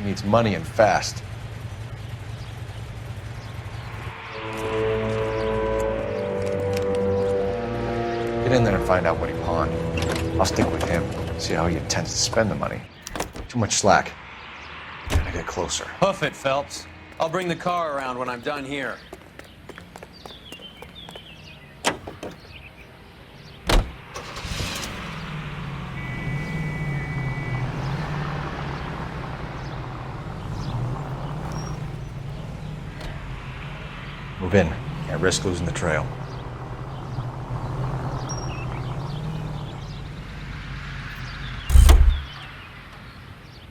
He needs money and fast. Get in there and find out what he pawned. I'll stick with him, see how he intends to spend the money. Too much slack. Gotta get closer. Hoof it, Phelps. I'll bring the car around when I'm done here. Move in. Can't risk losing the trail.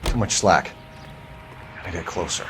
Too much slack. Gotta get closer.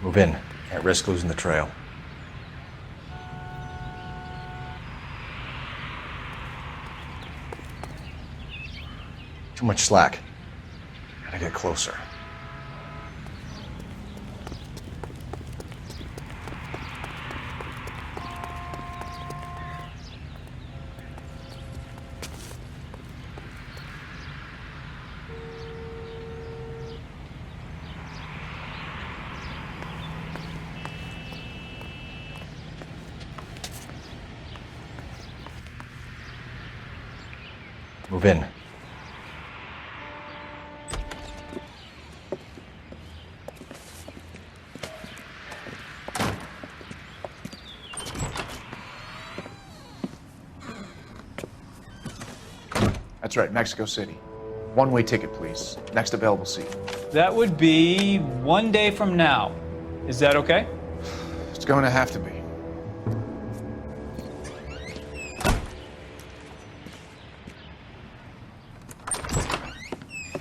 Move in. Can't risk losing the trail. Too much slack. Gotta get closer. Move in. That's right, Mexico City. One-way ticket, please. Next available seat. That would be 1 day from now. Is that okay? It's going to have to be.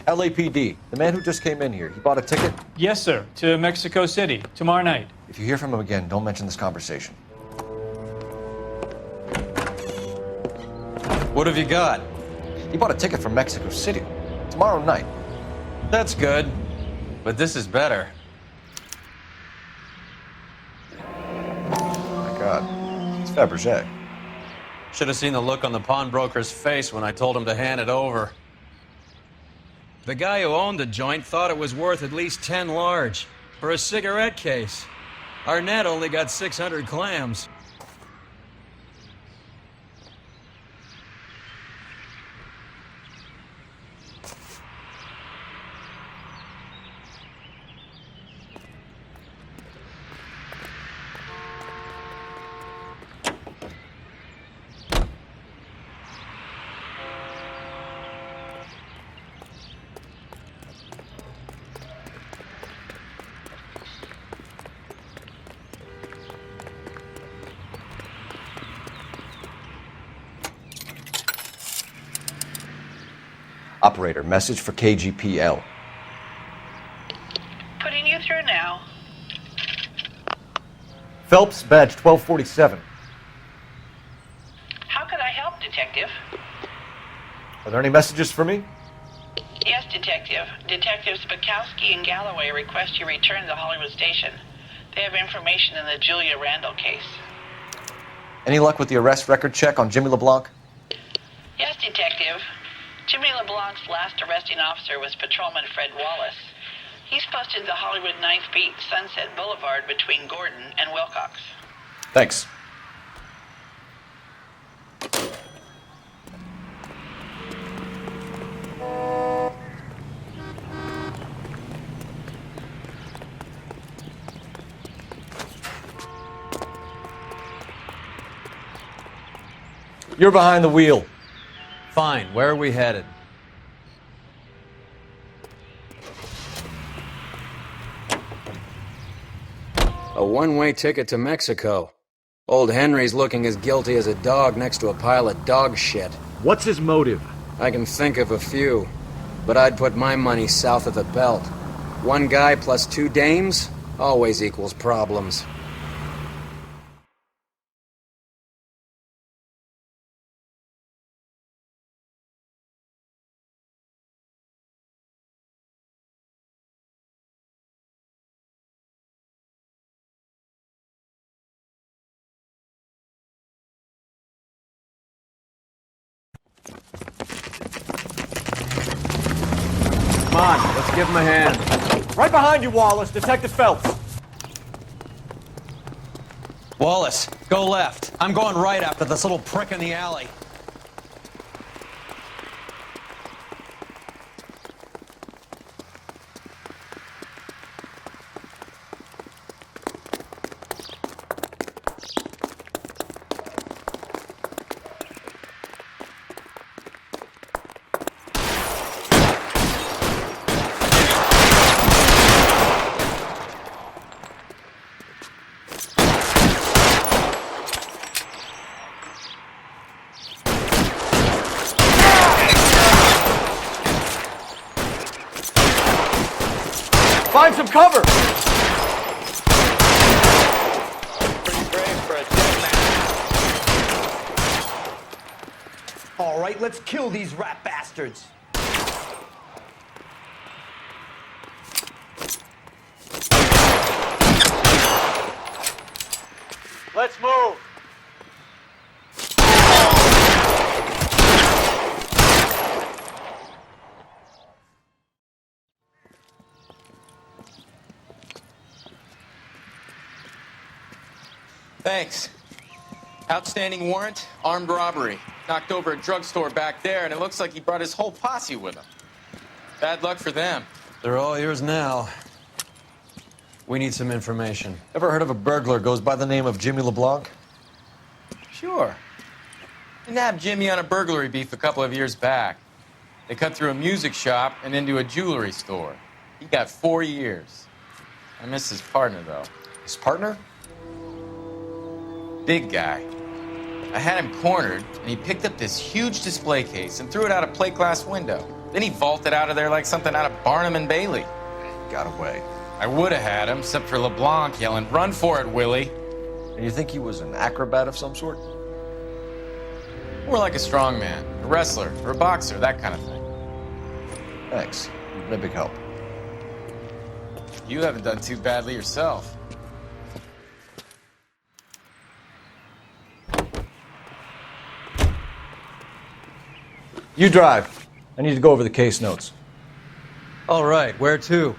LAPD, the man who just came in here, he bought a ticket? Yes, sir. To Mexico City, tomorrow night. If you hear from him again, don't mention this conversation. What have you got? He bought a ticket from Mexico City. Tomorrow night. That's good. But this is better. Oh my God. It's Fabergé. Should have seen the look on the pawnbroker's face when I told him to hand it over. The guy who owned the joint thought it was worth at least 10 large for a cigarette case. Arnett only got 600 clams. Operator, message for KGPL. Putting you through now. Phelps, badge 1247. How could I help, Detective? Are there any messages for me? Yes, Detective. Detectives Bukowski and Galloway request you return to Hollywood Station. They have information in the Julia Randall case. Any luck with the arrest record check on Jimmy LeBlanc? Yes, Detective. Jimmy LeBlanc's last arresting officer was Patrolman Fred Wallace. He's posted the Hollywood 9th Beat Sunset Boulevard between Gordon and Wilcox. Thanks. You're behind the wheel. Fine, where are we headed? A one-way ticket to Mexico. Old Henry's looking as guilty as a dog next to a pile of dog shit. What's his motive? I can think of a few, but I'd put my money south of the belt. One guy plus two dames always equals problems. Come on, let's give him a hand. Right behind you, Wallace. Detective Phelps. Wallace, go left. I'm going right after this little prick in the alley. Find some cover! Pretty brave for a dead man. All right, let's kill these rat bastards. Let's move. Thanks. Outstanding warrant, armed robbery. Knocked over a drugstore back there, and it looks like he brought his whole posse with him. Bad luck for them. They're all yours now. We need some information. Ever heard of a burglar goes by the name of Jimmy LeBlanc? Sure. I nabbed Jimmy on a burglary beef a couple of years back. They cut through a music shop and into a jewelry store. He got 4 years. I miss his partner, though. His partner? Big guy. I had him cornered, and he picked up this huge display case and threw it out a plate glass window. Then he vaulted out of there like something out of Barnum and Bailey. Got away. I would have had him, except for LeBlanc yelling, "Run for it, Willie!" And you think he was an acrobat of some sort? More like a strongman, a wrestler, or a boxer, that kind of thing. Thanks. You've been a big help. You haven't done too badly yourself. You drive. I need to go over the case notes. All right, where to?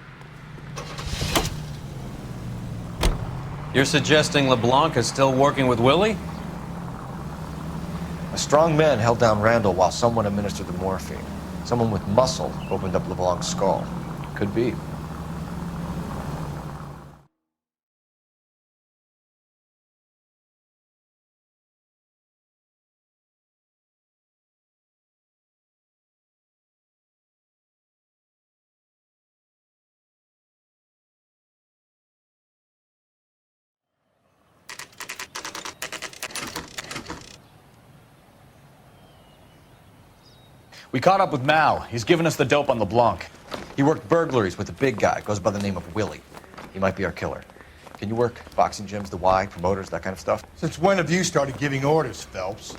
You're suggesting LeBlanc is still working with Willie? A strong man held down Randall while someone administered the morphine. Someone with muscle opened up LeBlanc's skull. Could be. We caught up with Mao. He's given us the dope on LeBlanc. He worked burglaries with a big guy. Goes by the name of Willie. He might be our killer. Can you work boxing gyms, the Y, promoters, that kind of stuff? Since when have you started giving orders, Phelps?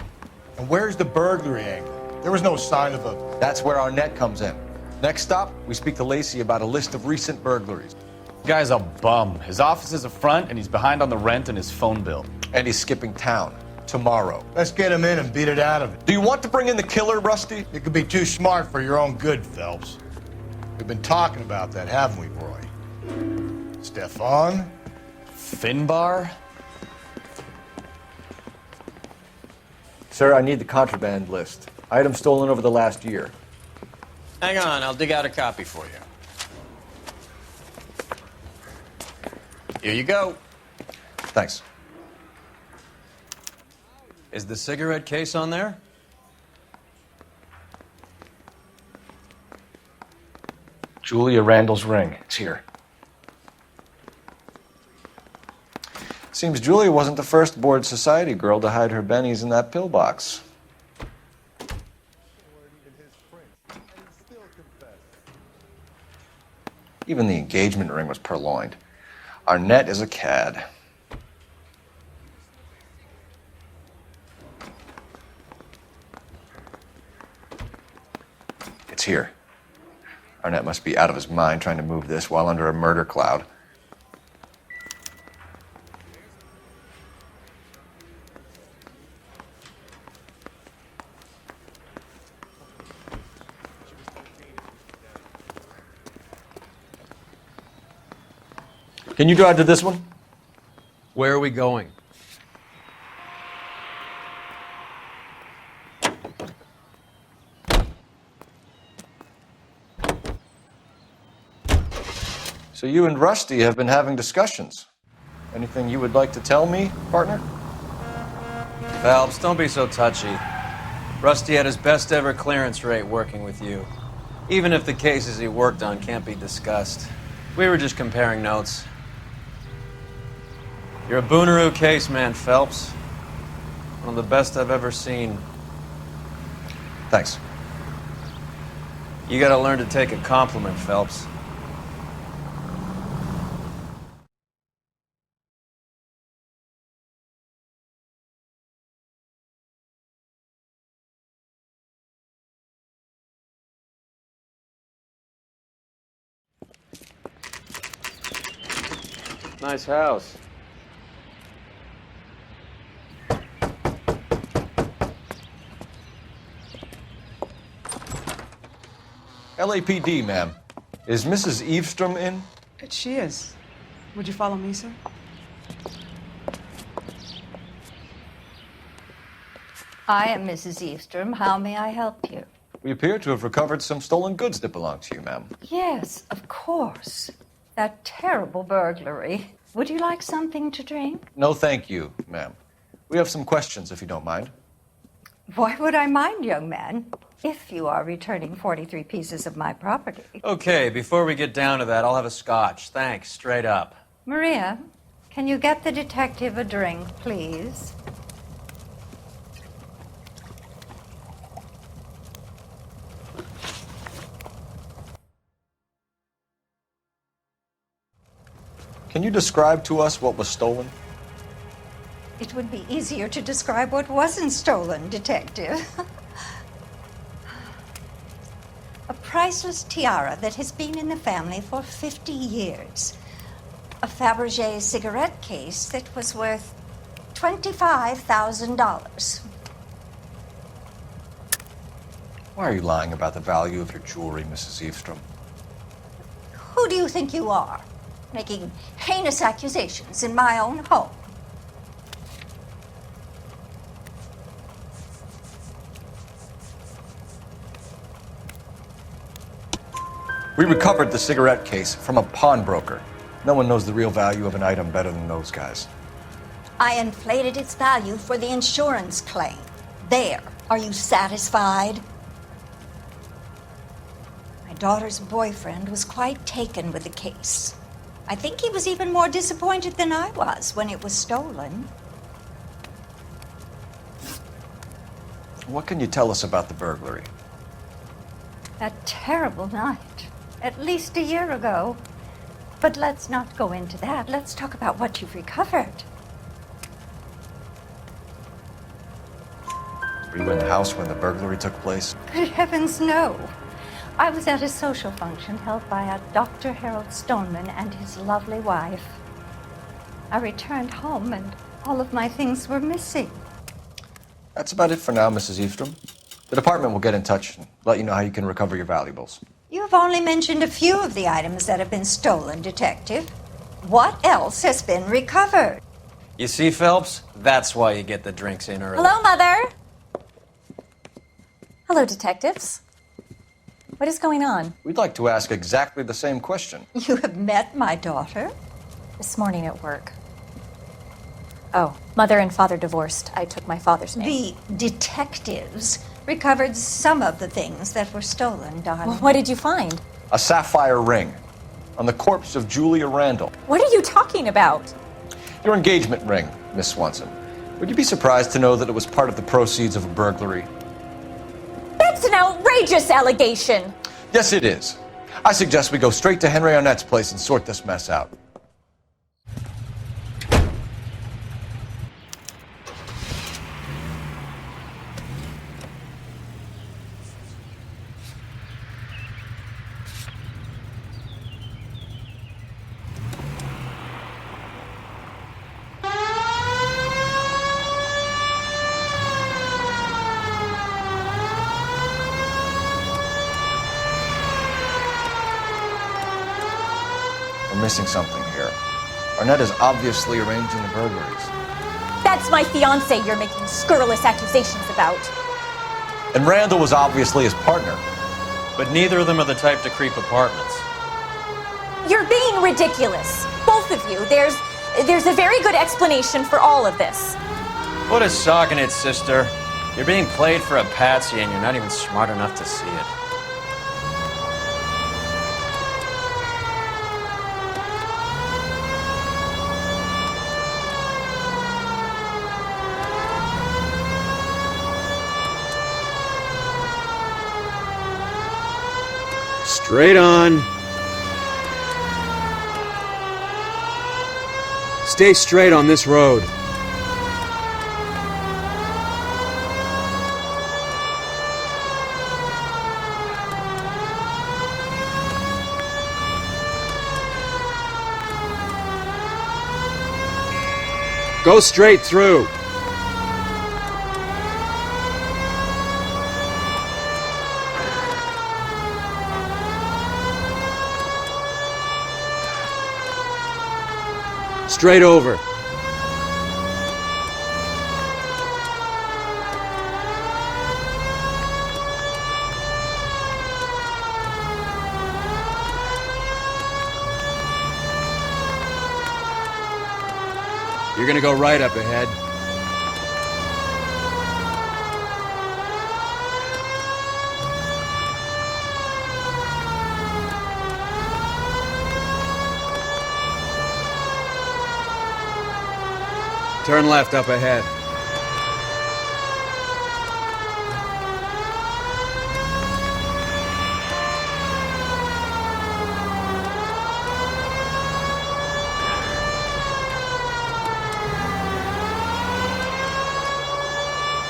And where's the burglary angle? There was no sign of a... That's where our net comes in. Next stop, we speak to Lacey about a list of recent burglaries. The guy's a bum. His office is a front, and he's behind on the rent and his phone bill. And he's skipping town tomorrow. Let's get him in and beat it out of it. Do you want to bring in the killer, Rusty? It could be too smart for your own good, Phelps. We've been talking about that, haven't we, Roy? Stefan? Finbar? Sir, I need the contraband list. Items stolen over the last year. Hang on, I'll dig out a copy for you. Here you go. Thanks. Is the cigarette case on there? Julia Randall's ring. It's here. Seems Julia wasn't the first bored society girl to hide her bennies in that pillbox. Even the engagement ring was purloined. Arnett is a cad. It's here. Arnett must be out of his mind trying to move this while under a murder cloud. Can you drive to this one? Where are we going? So you and Rusty have been having discussions. Anything you would like to tell me, partner? Phelps, don't be so touchy. Rusty had his best ever clearance rate working with you. Even if the cases he worked on can't be discussed. We were just comparing notes. You're a Booneroo case man, Phelps. One of the best I've ever seen. Thanks. You gotta learn to take a compliment, Phelps. Nice house. LAPD, ma'am. Is Mrs. Eavestrom in? She is. Would you follow me, sir? I am Mrs. Eavestrom. How may I help you? We appear to have recovered some stolen goods that belong to you, ma'am. Yes, of course. That terrible burglary. Would you like something to drink? No, thank you, ma'am. We have some questions, if you don't mind. Why would I mind, young man, if you are returning 43 pieces of my property? Okay, before we get down to that, I'll have a scotch. Thanks, straight up. Maria, can you get the detective a drink, please? Can you describe to us what was stolen? It would be easier to describe what wasn't stolen, Detective. A priceless tiara that has been in the family for 50 years. A Fabergé cigarette case that was worth $25,000. Why are you lying about the value of your jewelry, Mrs. Eavestrom? Who do you think you are, making heinous accusations in my own home? We recovered the cigarette case from a pawnbroker. No one knows the real value of an item better than those guys. I inflated its value for the insurance claim. There. Are you satisfied? My daughter's boyfriend was quite taken with the case. I think he was even more disappointed than I was when it was stolen. What can you tell us about the burglary? That terrible night. At least a year ago. But let's not go into that. Let's talk about what you've recovered. Were you in the house when the burglary took place? Good heavens, no. I was at a social function held by a Dr. Harold Stoneman and his lovely wife. I returned home and all of my things were missing. That's about it for now, Mrs. Eavestrom. The department will get in touch and let you know how you can recover your valuables. You have only mentioned a few of the items that have been stolen, Detective. What else has been recovered? You see, Phelps? That's why you get the drinks in early. Hello, Mother. Hello, detectives. What is going on? We'd like to ask exactly the same question. You have met my daughter? This morning at work. Oh, mother and father divorced. I took my father's name. The detectives recovered some of the things that were stolen, darling. Well, what did you find? A sapphire ring on the corpse of Julia Randall. What are you talking about? Your engagement ring, Miss Swanson. Would you be surprised to know that it was part of the proceeds of a burglary? That's an outrageous allegation! Yes, it is. I suggest we go straight to Henry Arnett's place and sort this mess out. We're missing something here. Arnett is obviously arranging the burglaries. That's my fiance you're making scurrilous accusations about. And Randall was obviously his partner. But neither of them are the type to creep apartments. You're being ridiculous. Both of you. There's a very good explanation for all of this. What a sock in it, sister. You're being played for a patsy and you're not even smart enough to see it. Straight on. Stay straight on this road. Go straight through. Straight over. You're gonna go right up ahead. Turn left up ahead.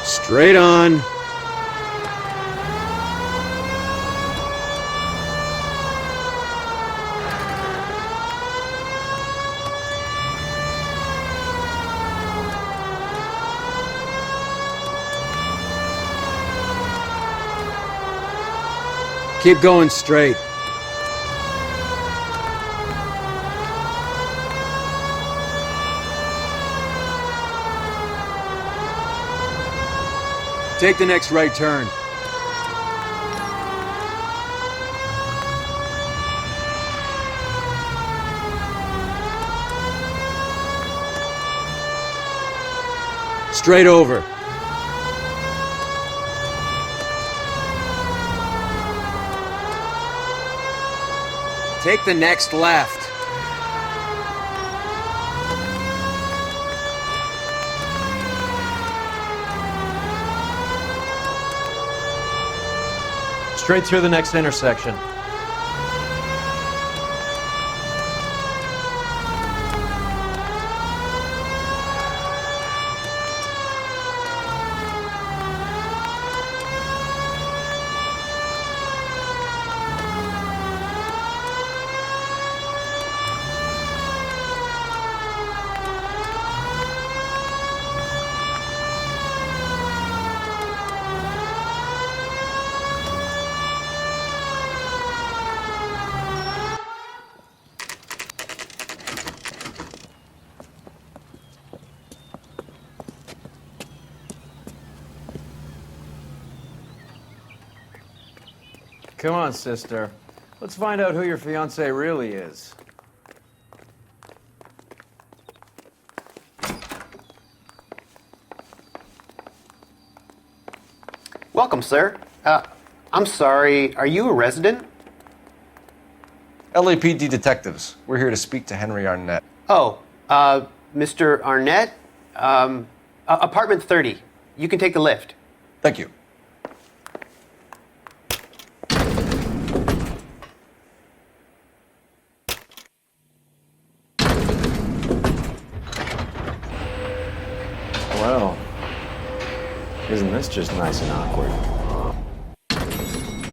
Straight on. Keep going straight. Take the next right turn. Straight over. Take the next left. Straight through the next intersection. Come on, sister. Let's find out who your fiancé really is. Welcome, sir. I'm sorry, are you a resident? LAPD detectives. We're here to speak to Henry Arnett. Oh, Mr. Arnett? Apartment 30. You can take the lift. Thank you. Well, isn't this just nice and awkward?